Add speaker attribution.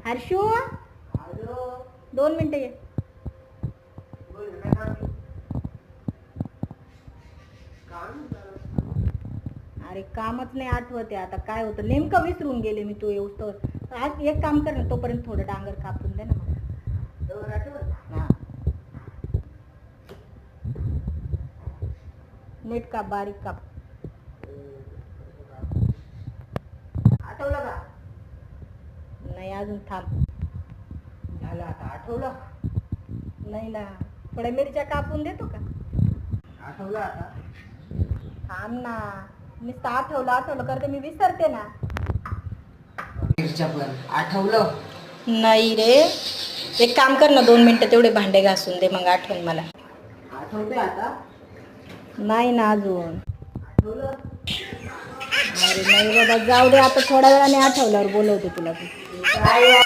Speaker 1: हर्षू 2 मिनिटं ये. अरे कामच नाही आठवते आता काय होतं नेमकं विसरून गेले मी तू येऊस तर. आज एक काम कर ना तोपर्यंत थोडं डांगर कापून दे ना मला. हा नीट काप बारीक काप.
Speaker 2: आठवलं का?
Speaker 1: नाही अजून थांब.
Speaker 2: झालं आता आठवलं.
Speaker 1: नाही ना थोड्या मिरच्या कापून देतो का?
Speaker 2: आठवलं आता.
Speaker 1: थांब ना नुसतं आठवलं करते मी विसरते ना.
Speaker 2: मिरच्या पण आठवलं.
Speaker 1: नाही रे एक काम कर ना 2 मिनिटं तेवढे भांडे घासून दे मग आठवण मला.
Speaker 2: आठवते आता.
Speaker 1: नाही ना अजून.
Speaker 2: आठवलं.
Speaker 1: अरे नाही बाबा जाऊ दे आता थोड्या वेळाने आठवल्यावर बोलवते तुला.
Speaker 2: काय